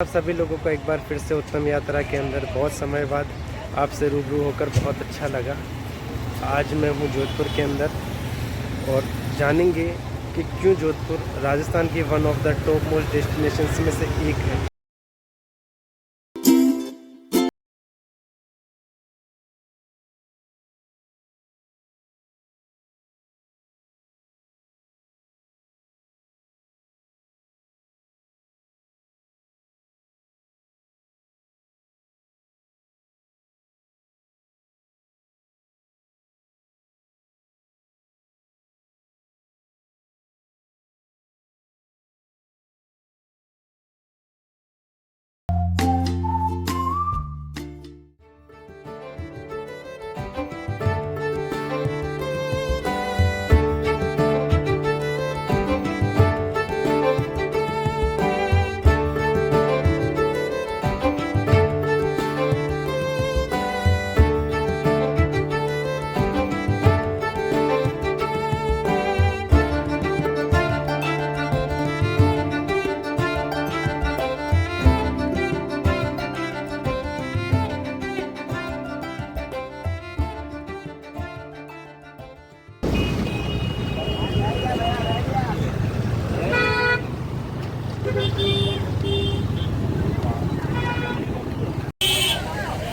आप सभी लोगों को एक बार फिर से उत्तम यात्रा के अंदर बहुत समय बाद आपसे रूबरू होकर बहुत अच्छा लगा। आज मैं हूँ जोधपुर के अंदर और जानेंगे कि क्यों जोधपुर राजस्थान की one of the top most destinations में से एक है।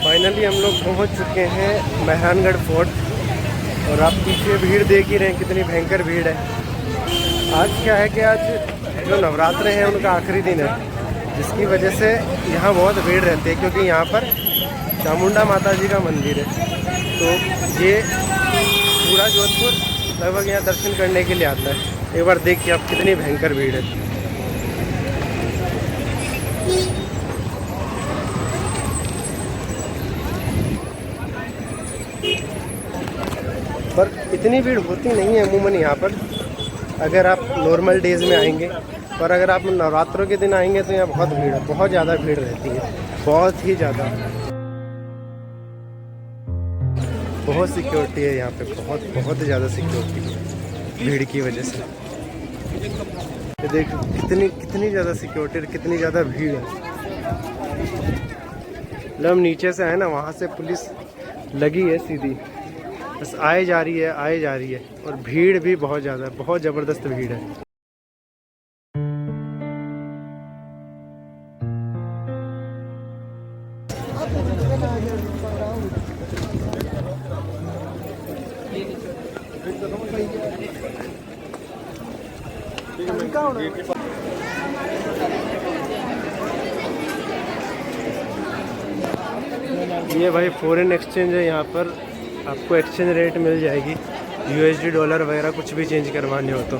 फाइनली हम लोग पहुंच चुके हैं मेहरानगढ़ फोर्ट और आप पीछे भीड़ देख ही रहे हैं, कितनी भयंकर भीड़ है। आज क्या है कि आज जो नवरात्र हैं उनका आखिरी दिन है, जिसकी वजह से यहाँ बहुत भीड़ रहती है, क्योंकि यहाँ पर चामुंडा माता जी का मंदिर है। तो ये पूरा जोधपुर लगभग यहाँ दर्शन करने के लिए आता है। एक बार देखिए आप कितनी भयंकर भीड़ है। पर इतनी भीड़ होती नहीं है अमूमन यहाँ पर, अगर आप नॉर्मल डेज़ में आएंगे। पर अगर आप नवरात्रों के दिन आएंगे तो यहाँ बहुत भीड़ है, बहुत ज़्यादा भीड़ रहती है, बहुत ही ज़्यादा। बहुत सिक्योरिटी है यहाँ पे, बहुत ज़्यादा सिक्योरिटी है भीड़ की वजह से। ये देखो कितनी ज़्यादा सिक्योरिटी और कितनी ज़्यादा भीड़ है। मतलब हम नीचे से आए ना, वहाँ से पुलिस लगी है सीधी, बस आए जा रही है और भीड़ भी बहुत ज़्यादा, बहुत ज़बरदस्त भीड़ है। ये भाई फॉरेन एक्सचेंज है, यहाँ पर आपको एक्सचेंज रेट मिल जाएगी, USD डॉलर वगैरह कुछ भी चेंज करवाने हो तो।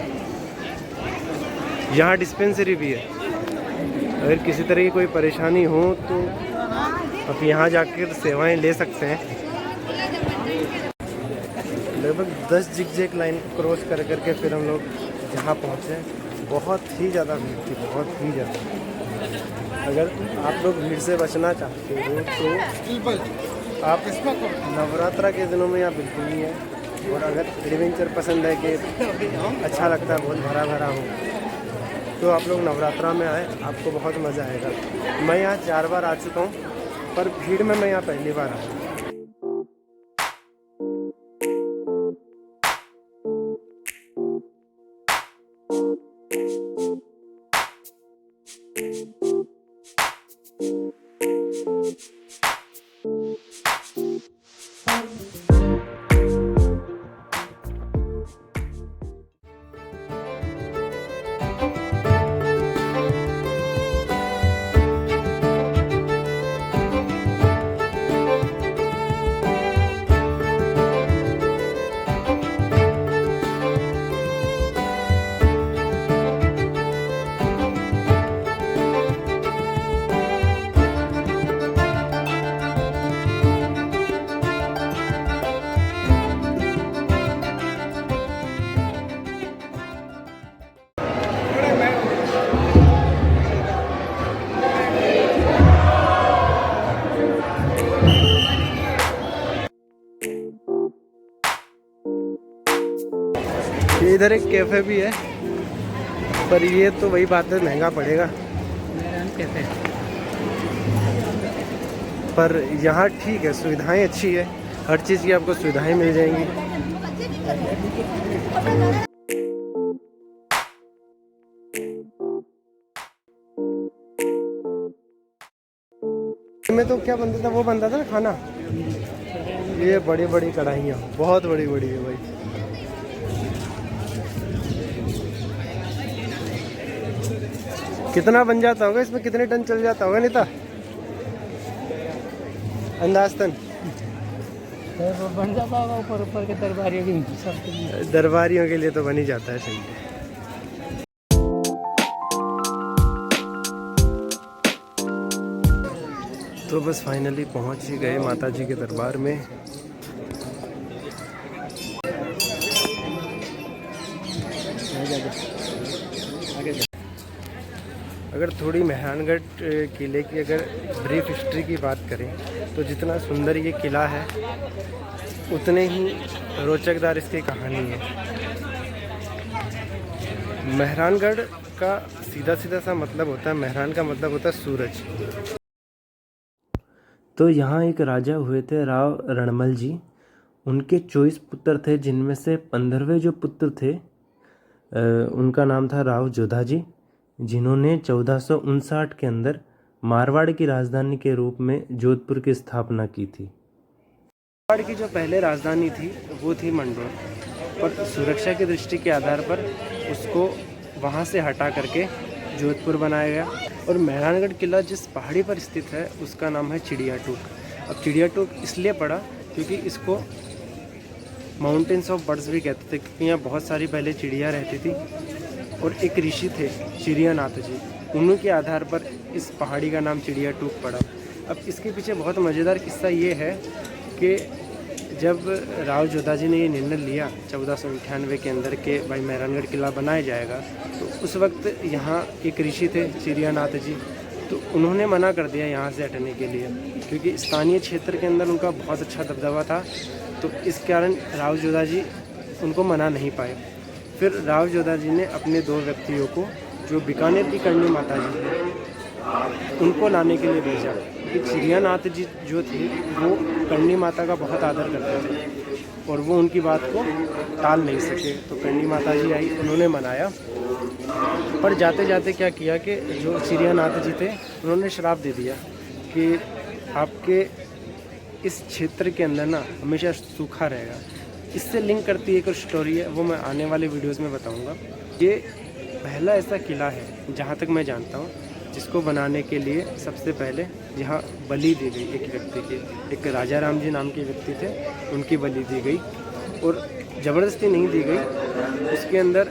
यहाँ डिस्पेंसरी भी है, अगर किसी तरह की कोई परेशानी हो तो आप यहाँ जाकर सेवाएं ले सकते हैं। लगभग 10 जिगजैग लाइन क्रॉस करके फिर हम लोग यहाँ पहुँचे। बहुत ही ज़्यादा भीड़ थी, बहुत ही ज़्यादा। अगर आप लोग भीड़ से बचना चाहते हो तो आप नवरात्रा के दिनों में यहाँ बिल्कुल नहीं है। और अगर एडवेंचर पसंद है कि अच्छा लगता है, बहुत भरा भरा हो, तो आप लोग नवरात्रा में आए, आपको बहुत मज़ा आएगा। मैं यहाँ 4 बार आ चुका हूँ, पर भीड़ में मैं यहाँ पहली बार आया। इधर एक कैफ़े भी है, पर ये तो वही बात है, महंगा पड़ेगा। कैफे पर यहाँ ठीक है, सुविधाएं अच्छी है, हर चीज़ की आपको सुविधाएं मिल जाएंगी। में तो क्या बनता था, वो बनता था ना खाना, ये बड़ी बड़ी कढ़ाइयाँ, बहुत बड़ी बड़ी है भाई। कितना बन जाता होगा इसमें, कितने टन चल जाता होगा नीता, अंदाजतन? तो बन जाता होगा ऊपर ऊपर के दरबारियों की, दरबारियों के लिए तो बन ही जाता है। सही है। तो बस फाइनली पहुंच ही गए माता जी के दरबार में। अगर थोड़ी मेहरानगढ़ किले की अगर ब्रीफ हिस्ट्री की बात करें तो जितना सुंदर ये किला है उतने ही रोचकदार इसकी कहानी है। मेहरानगढ़ का सीधा सीधा सा मतलब होता है, मेहरान का मतलब होता है सूरज। तो यहाँ एक राजा हुए थे राव रणमल जी, उनके 24 पुत्र थे, जिनमें से 15वें जो पुत्र थे उनका नाम था राव जोधा जी, जिन्होंने 1459 के अंदर मारवाड़ की राजधानी के रूप में जोधपुर की स्थापना की थी। मारवाड़ की जो पहले राजधानी थी वो थी मंडोर, पर सुरक्षा की दृष्टि के आधार पर उसको वहाँ से हटा करके जोधपुर बनाया गया। और मेहरानगढ़ किला जिस पहाड़ी पर स्थित है उसका नाम है चिड़िया टूक। अब चिड़िया टूक इसलिए पड़ा क्योंकि इसको माउंटेन्स ऑफ बर्ड्स भी कहते थे, क्योंकि यहाँ बहुत सारी पहले चिड़िया रहती थी। और एक ऋषि थे चिड़ियानाथ जी, उन्हीं के आधार पर इस पहाड़ी का नाम चिड़िया टूक पड़ा। अब इसके पीछे बहुत मज़ेदार किस्सा ये है कि जब राव जोधा जी ने ये निर्णय लिया 1498 के अंदर के भाई मेहरानगढ़ किला बनाया जाएगा, तो उस वक्त यहाँ एक ऋषि थे चिड़ियानाथ जी, तो उन्होंने मना कर दिया यहाँ से हटने के लिए, क्योंकि स्थानीय क्षेत्र के अंदर उनका बहुत अच्छा दबदबा था। तो इस कारण राव जोधा जी उनको मना नहीं पाए। फिर राव जोधा जी ने अपने 2 व्यक्तियों को, जो बीकानेर की करणी माता जी हैं, उनको लाने के लिए भेजा। कि चिड़ियानाथ जी जो थे वो करणी माता का बहुत आदर करते थे और वो उनकी बात को टाल नहीं सके। तो करणी माता जी आई, उन्होंने मनाया, पर जाते जाते क्या किया कि जो चिड़ियानाथ जी थे उन्होंने श्राप दे दिया कि आपके इस क्षेत्र के अंदर ना हमेशा सूखा रहेगा। इससे लिंक करती एक स्टोरी है, वो मैं आने वाले वीडियोस में बताऊंगा। ये पहला ऐसा किला है जहाँ तक मैं जानता हूँ जिसको बनाने के लिए सबसे पहले यहाँ बलि दी गई एक व्यक्ति की, एक राजा राम जी नाम के व्यक्ति थे, उनकी बलि दी गई और ज़बरदस्ती नहीं दी गई, उसके अंदर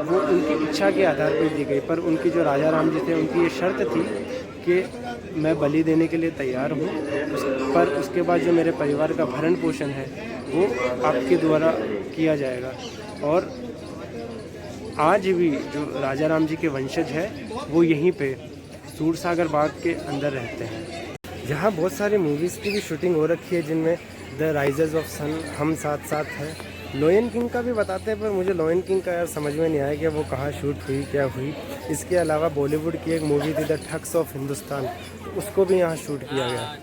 वो उनकी इच्छा के आधार पर दी गई। पर उनकी जो राजा राम जी थे उनकी ये शर्त थी कि मैं बलि देने के लिए तैयार हूँ, पर उसके बाद जो मेरे परिवार का भरण पोषण है वो आपके द्वारा किया जाएगा। और आज भी जो राजा राम जी के वंशज है वो यहीं पे सूरसागर बाग के अंदर रहते हैं। यहाँ बहुत सारी मूवीज़ की भी शूटिंग हो रखी है, जिनमें द राइजेस ऑफ सन, हम साथ साथ है, लॉयन किंग का भी बताते हैं, पर मुझे लॉयन किंग का यार समझ में नहीं आया कि वो कहाँ शूट हुई, क्या हुई। इसके अलावा बॉलीवुड की एक मूवी थी द ठग्स ऑफ हिंदुस्तान, उसको भी यहाँ शूट किया गया।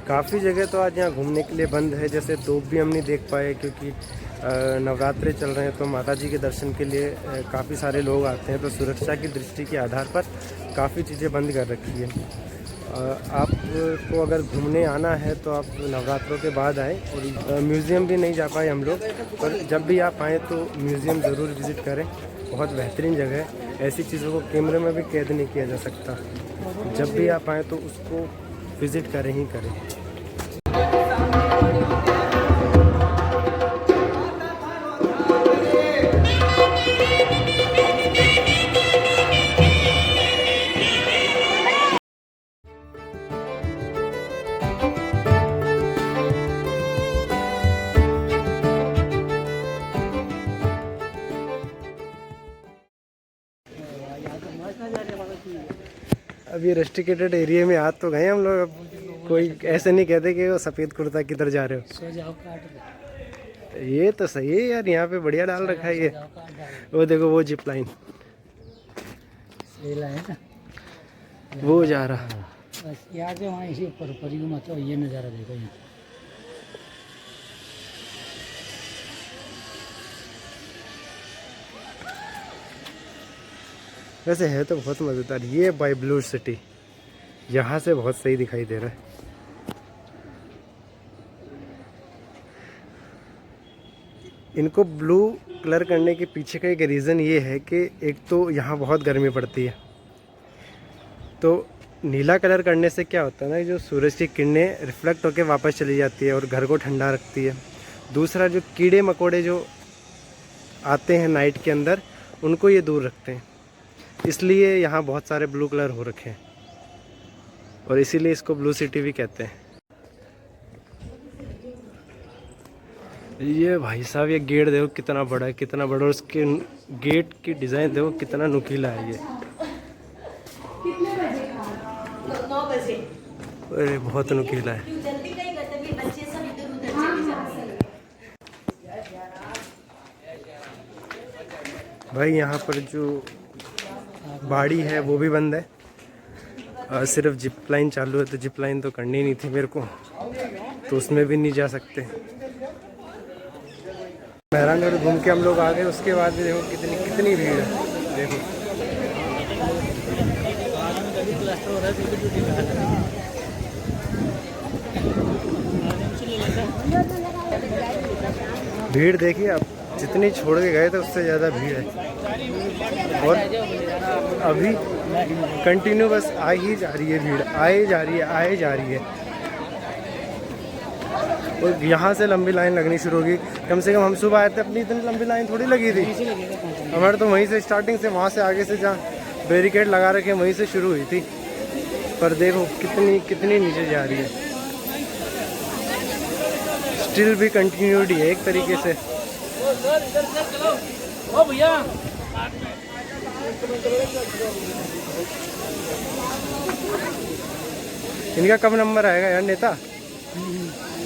काफ़ी जगह तो आज यहाँ घूमने के लिए बंद है, जैसे तोप भी हम नहीं देख पाए क्योंकि नवरात्रे चल रहे हैं, तो माता जी के दर्शन के लिए काफ़ी सारे लोग आते हैं, तो सुरक्षा की दृष्टि के आधार पर काफ़ी चीज़ें बंद कर रखी है। आपको अगर घूमने आना है तो आप नवरात्रों के बाद आएँ। और म्यूज़ियम भी नहीं जा पाए हम लोग, पर जब भी आप आएँ तो म्यूज़ियम ज़रूर विज़िट करें, बहुत बेहतरीन जगह है। ऐसी चीज़ों को कैमरे में भी कैद नहीं किया जा सकता। जब भी आप आएँ तो उसको विज़िट करें ही करें। अब ये रेस्ट्रिकेटेड एरिया में आ तो गए हम लोग, अब कोई ऐसे नहीं कहते कि वो सफ़ेद कुर्ता किधर जा रहे हो। ये तो सही है यार, यहाँ पे बढ़िया डाल रखा है ये। वो देखो वो जिप लाइन वो जा रहा, बस यहाँ से वहाँ इसी ऊपर ही घुमा, तो ये नज़ारा देखो यहाँ। वैसे है तो बहुत मज़ेदार। ये बाय ब्लू सिटी यहाँ से बहुत सही दिखाई दे रहा है। इनको ब्लू कलर करने के पीछे का एक रीज़न ये है कि एक तो यहाँ बहुत गर्मी पड़ती है, तो नीला कलर करने से क्या होता है ना, जो सूरज की किरणें रिफ्लेक्ट होकर वापस चली जाती है और घर को ठंडा रखती है। दूसरा, जो कीड़े मकोड़े जो आते हैं नाइट के अंदर, उनको ये दूर रखते हैं। इसलिए यहाँ बहुत सारे ब्लू कलर हो रखे हैं और इसीलिए इसको ब्लू सिटी भी कहते हैं। ये भाई साहब, ये गेट देखो कितना बड़ा है, कितना बड़ा, और उसके गेट की डिज़ाइन देखो कितना नुकीला है ये। कितने बजे? 9 बजे। अरे बहुत नुकीला है। जल्दी नहीं करते, फिर बच्चे सब इधर उधर चले जाते हैं। भाई यहाँ पर जो बाड़ी है वो भी बंद है। सिर्फ जिप लाइन चालू है, तो जिप लाइन तो करनी नहीं थी मेरे को, तो उसमें भी नहीं जा सकते। मेहरानगढ़ घूम के हम लोग आ गए। उसके बाद भी देखो कितनी भीड़ है। देखो भीड़ देखिए आप, जितनी छोड़ के गए थे उससे ज़्यादा भीड़ है। और अभी कंटिन्यू बस आ ही जा रही है भीड़, आए जा रही है, आए जा रही है। और यहाँ से लंबी लाइन लगनी शुरू होगी। कम से कम हम सुबह आए थे, अपनी इतनी लंबी लाइन थोड़ी लगी थी हमारे, तो वहीं से स्टार्टिंग से, वहाँ से आगे से जहाँ बैरिकेड लगा रखे वहीं से शुरू हुई थी। पर देखो कितनी नीचे जा रही है। स्टिल भी कंटिन्यूटी है एक तरीके से। इनका कब नंबर आएगा यार नेता?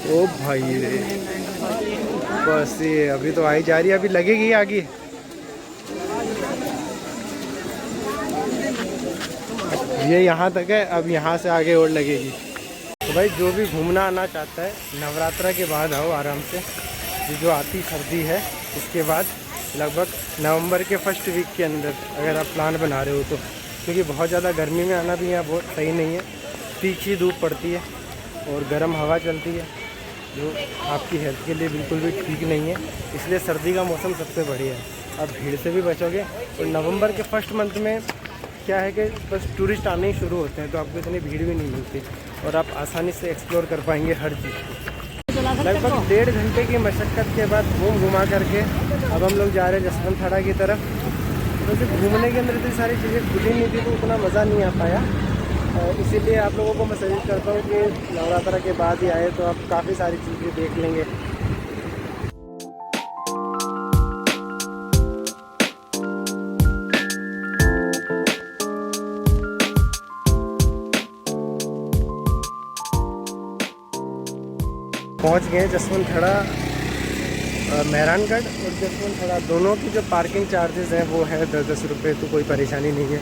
ओ भाई रे, बस ये अभी तो आई जा रही है, अभी लगेगी आगे। ये यहाँ तक है, अब यहाँ से आगे और लगेगी। तो भाई जो भी घूमना आना चाहता है, नवरात्रा के बाद आओ आराम से। ये जो आती सर्दी है इसके बाद लगभग नवंबर के फर्स्ट वीक के अंदर अगर आप प्लान बना रहे हो तो, क्योंकि बहुत ज़्यादा गर्मी में आना भी यहाँ बहुत सही नहीं है। तीखी धूप पड़ती है और गर्म हवा चलती है, जो आपकी हेल्थ के लिए बिल्कुल भी ठीक नहीं है। इसलिए सर्दी का मौसम सबसे बढ़िया है। आप भीड़ से भी बचोगे। और नवंबर के फर्स्ट मंथ में क्या है कि बस टूरिस्ट आने ही शुरू होते हैं, तो आपको इतनी भीड़ भी नहीं मिलती और आप आसानी से एक्सप्लोर कर पाएंगे हर चीज़ को। लगभग 1.5 घंटे की मशक्क़त के बाद घुमा करके अब हम लोग जा रहे हैं जसवंत की तरफ। वैसे घूमने के अंदर इतनी सारी चीज़ें खुली नहीं थी तो उतना मज़ा नहीं आ पाया। इसीलिए आप लोगों को मैं सजेस्ट करता हूँ कि नवरात्रा के बाद ही आए तो आप काफ़ी सारी चीज़ें देख लेंगे। पहुँच गए जसवंत मेहरानगढ़ और जसवंत दोनों की जो पार्किंग चार्जेस हैं वो है 10-10 रुपये। तो कोई परेशानी नहीं है,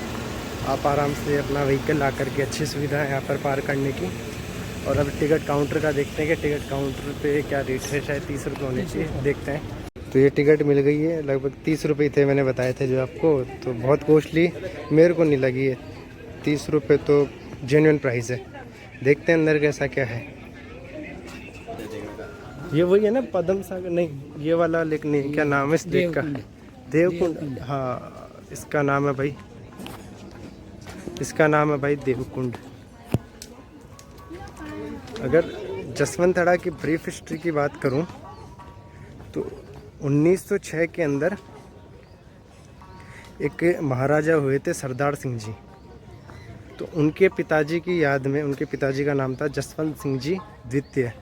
आप आराम से अपना व्हीकल ला करके, अच्छी सुविधा है यहाँ पर पार्क करने की। और अब टिकट काउंटर का देखते हैं कि टिकट काउंटर पे क्या रेट है। शायद 30 रुपये होने चाहिए, देखते हैं। तो ये टिकट मिल गई है, लगभग 30 रुपये थे, मैंने बताए थे जो आपको। तो बहुत कॉस्टली मेरे को नहीं लगी है, 30 रुपये तो जेन्युइन प्राइस है। देखते हैं अंदर कैसा क्या है। ये वही है ना पद्म सागर? नहीं, ये वाला लेक नहीं, क्या नाम है इस लेक का? देवकुंड। हाँ, इसका नाम है भाई, इसका नाम है भाई देवकुंड। अगर जसवंत की ब्रीफ हिस्ट्री की बात करूं तो 1906 के अंदर एक महाराजा हुए थे सरदार सिंह जी। तो उनके पिताजी की याद में, उनके पिताजी का नाम था जसवंत सिंह जी द्वितीय।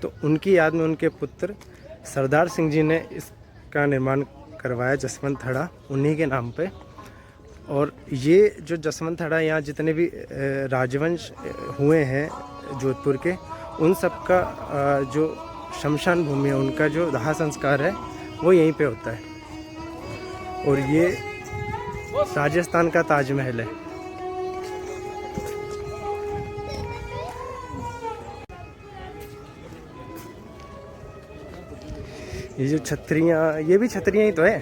तो उनकी याद में उनके पुत्र सरदार सिंह जी ने इसका निर्माण करवाया, जसवंत उन्हीं के नाम पे। और ये जो जसवंत यहाँ जितने भी राजवंश हुए हैं जोधपुर के, उन सब का जो शमशान भूमि है, उनका जो दाह संस्कार है वो यहीं पे होता है। और ये राजस्थान का ताजमहल है। ये जो छतरियाँ, ये भी छतरियाँ ही तो है,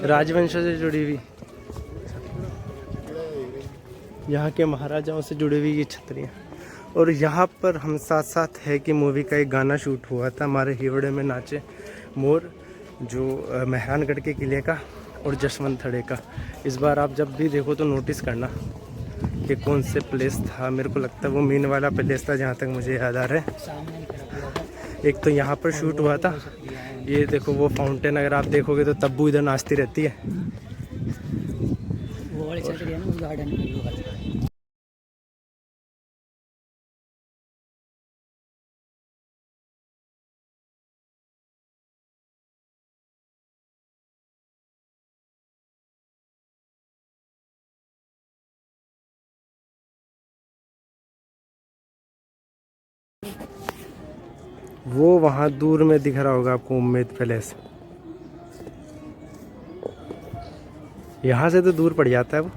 राजवंशों से जुड़ी हुई, यहाँ के महाराजाओं से जुड़ी हुई ये छतरियाँ। और यहाँ पर हम साथ साथ है कि मूवी का एक गाना शूट हुआ था, हमारे हिवड़े में नाचे मोर, जो मेहरानगढ़ के किले का और जसवंत थड़े का। इस बार आप जब भी देखो तो नोटिस करना कि कौन से प्लेस था। मेरे को लगता है वो मीन वाला प्लेस था, जहाँ तक मुझे याद आ रहा है। एक तो यहाँ पर शूट हुआ था, ये देखो वो फाउंटेन, अगर आप देखोगे तो तब्बू इधर नाचती रहती है। वो वाली छतरी है ना उस गार्डन में। वो वहाँ दूर में दिख रहा होगा आपको उम्मीद पैलेस, यहाँ से तो दूर पड़ जाता है वो।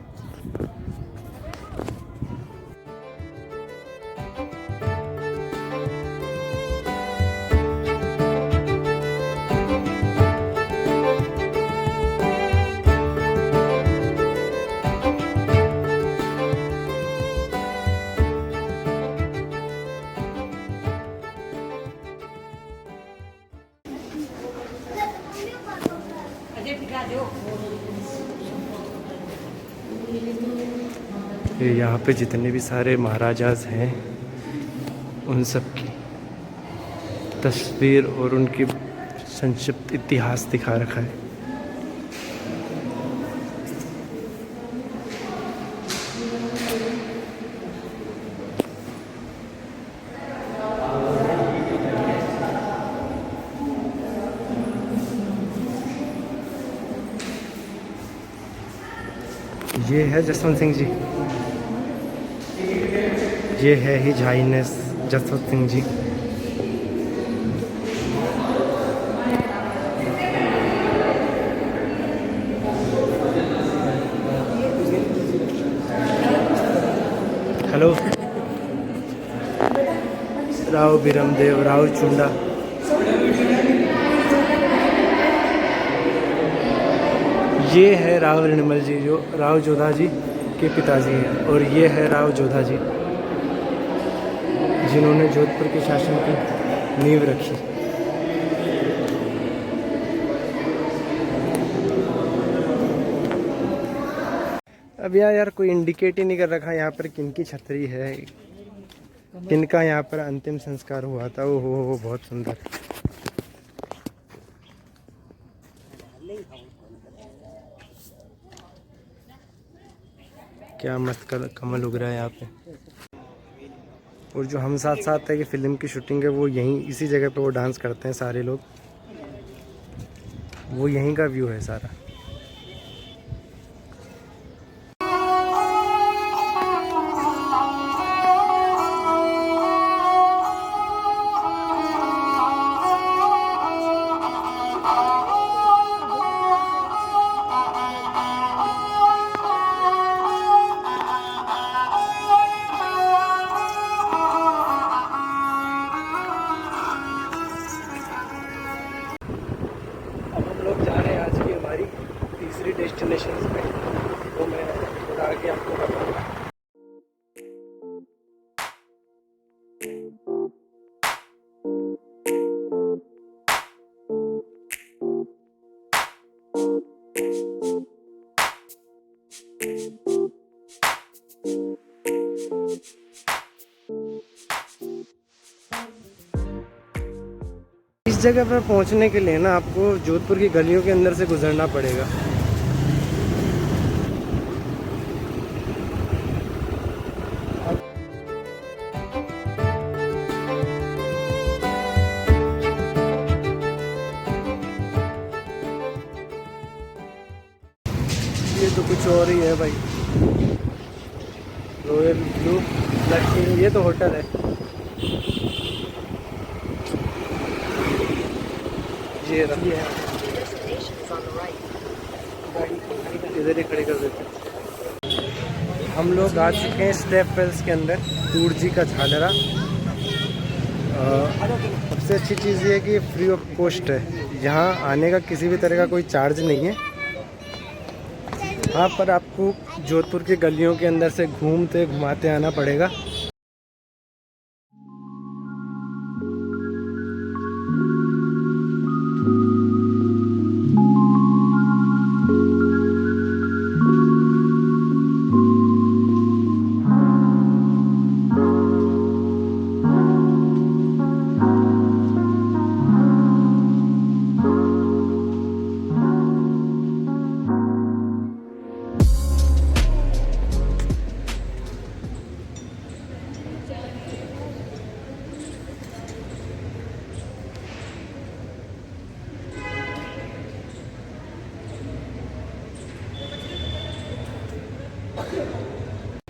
ये यहाँ पे जितने भी सारे महाराजाज हैं उन सब की तस्वीर और उनकी संक्षिप्त इतिहास दिखा रखा है। ये है जसवंत सिंह जी, ये है his highness Jaswant Singh ji. Hello, Rao Biramdev, Rao Chunda. ये है राव रणमल जी, जो राव जोधा जी के पिताजी हैं, और ये है राव जोधा जी जिन्होंने जोधपुर के शासन की नींव रखी। अब यार कोई इंडिकेट ही नहीं कर रखा यहाँ पर किनकी छतरी है, किनका यहाँ पर अंतिम संस्कार हुआ था। वो हो बहुत सुंदर। क्या मस्त कमल उग रहा है यहाँ पे। और जो हम साथ साथ है कि फिल्म की शूटिंग है वो यहीं इसी जगह पे वो डांस करते हैं सारे लोग, वो यहीं का व्यू है सारा। तीसरी डेस्टिनेशन पे वो मैं थोड़ा आगे आपको बताऊंगा। इस जगह पर पहुंचने के लिए ना आपको जोधपुर की गलियों के अंदर से गुजरना पड़ेगा। ये तो कुछ और ही है भाई, रॉयल ब्लू लक्ष्मी, ये तो होटल है। ये इधर ही खड़े कर देते हैं। हम लोग आ चुके हैं स्टेप वेल्स के अंदर, दूर जी का झालरा। सबसे अच्छी चीज़ ये है कि फ्री ऑफ कॉस्ट है, यहाँ आने का किसी भी तरह का कोई चार्ज नहीं है। हाँ, पर आपको जोधपुर की गलियों के अंदर से घूमते घुमाते आना पड़ेगा।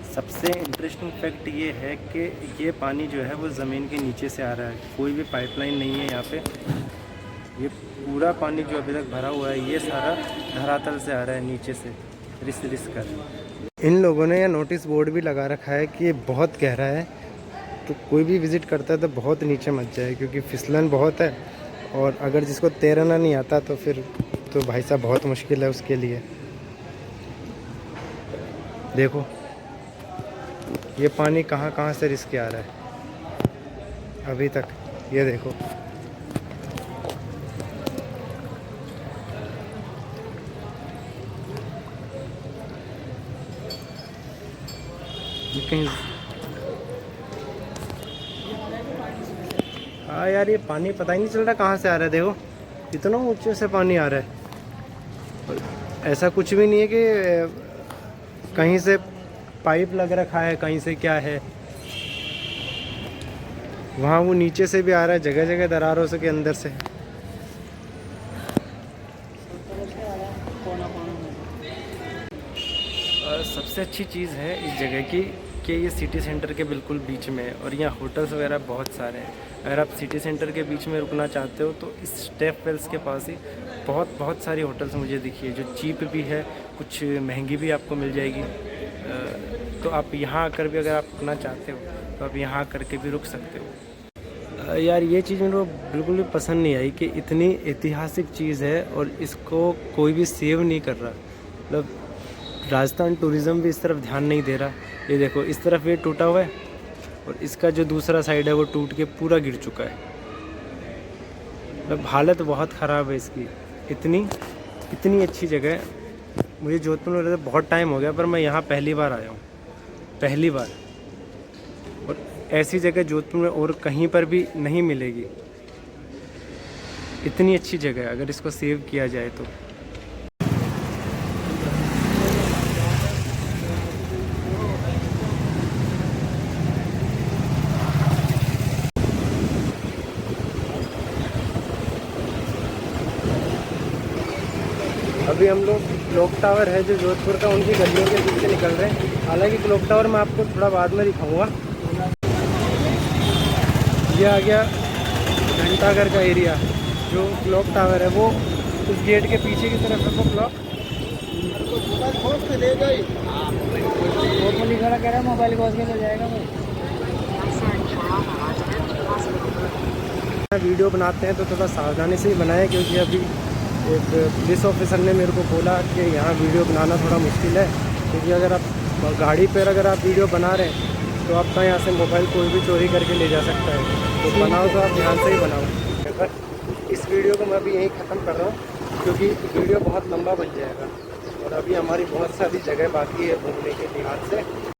सबसे इंटरेस्टिंग फैक्ट ये है कि ये पानी जो है वो ज़मीन के नीचे से आ रहा है, कोई भी पाइपलाइन नहीं है यहाँ पे। ये पूरा पानी जो अभी तक भरा हुआ है ये सारा धरातल से आ रहा है, नीचे से रिस कर। इन लोगों ने यह नोटिस बोर्ड भी लगा रखा है कि ये बहुत गहरा है, तो कोई भी विज़िट करता है तो बहुत नीचे मत जाए, क्योंकि फिसलन बहुत है। और अगर जिसको तैरना नहीं आता तो फिर तो भाई साहब बहुत मुश्किल है उसके लिए। देखो ये पानी कहाँ कहाँ से रिस के आ रहा है अभी तक, ये देखो। कहीं हाँ यार, ये पानी पता ही नहीं चल रहा कहाँ से आ रहा है। देखो इतना ऊंचे से पानी आ रहा है, ऐसा कुछ भी नहीं है कि कहीं से पाइप लग रखा है, कहीं से क्या है। वहाँ वो नीचे से भी आ रहा है, जगह जगह दरारों से के अंदर से। सबसे अच्छी चीज़ है इस जगह की कि ये सिटी सेंटर के बिल्कुल बीच में है और यहाँ होटल्स वगैरह बहुत सारे हैं। अगर आप सिटी सेंटर के बीच में रुकना चाहते हो तो इस स्टेप वेल्स के पास ही बहुत सारी होटल्स मुझे दिखी है, जो चीप भी है, कुछ महंगी भी आपको मिल जाएगी। तो आप यहाँ आकर भी अगर आप रुकना चाहते हो तो आप यहाँ आकर के भी रुक सकते हो। यार ये चीज़ मेरे को बिल्कुल भी पसंद नहीं आई कि इतनी ऐतिहासिक चीज़ है और इसको कोई भी सेव नहीं कर रहा। मतलब राजस्थान टूरिज़्म भी इस तरफ ध्यान नहीं दे रहा। ये देखो इस तरफ ये टूटा हुआ है और इसका जो दूसरा साइड है वो टूट के पूरा गिर चुका है। मतलब हालत बहुत ख़राब है इसकी। इतनी अच्छी जगह है। मुझे जोधपुर में रहते बहुत टाइम हो गया, पर मैं यहाँ पहली बार आया हूँ, पहली बार। और ऐसी जगह जोधपुर में और कहीं पर भी नहीं मिलेगी। इतनी अच्छी जगह है, अगर इसको सेव किया जाए तो। अभी हम लोग क्लॉक टावर है जो जोधपुर का, उनकी गलियों के बीच से निकल रहे हैं। हालांकि क्लॉक टावर मैं आपको थोड़ा बाद में दिखाऊंगा। ये आ गया घंटाघर का एरिया। जो क्लॉक टावर है वो उस गेट के पीछे की तरफ है। वो क्लॉक कह रहा है मोबाइल खोज के ले जाएगा वो। वीडियो बनाते हैं तो थोड़ा सावधानी से ही बनाएं, क्योंकि अभी एक पुलिस ऑफिसर ने मेरे को बोला कि यहाँ वीडियो बनाना थोड़ा मुश्किल है, क्योंकि अगर आप गाड़ी पर अगर आप वीडियो बना रहे हैं तो आपका यहाँ से मोबाइल कोई भी चोरी करके ले जा सकता है। तो बनाओ तो आप ध्यान से ही बनाओ। इस वीडियो को मैं अभी यहीं ख़त्म कर रहा हूँ, क्योंकि वीडियो बहुत लंबा बन जाएगा और अभी हमारी बहुत सारी जगह बाकी है घूमने के लिहाज से।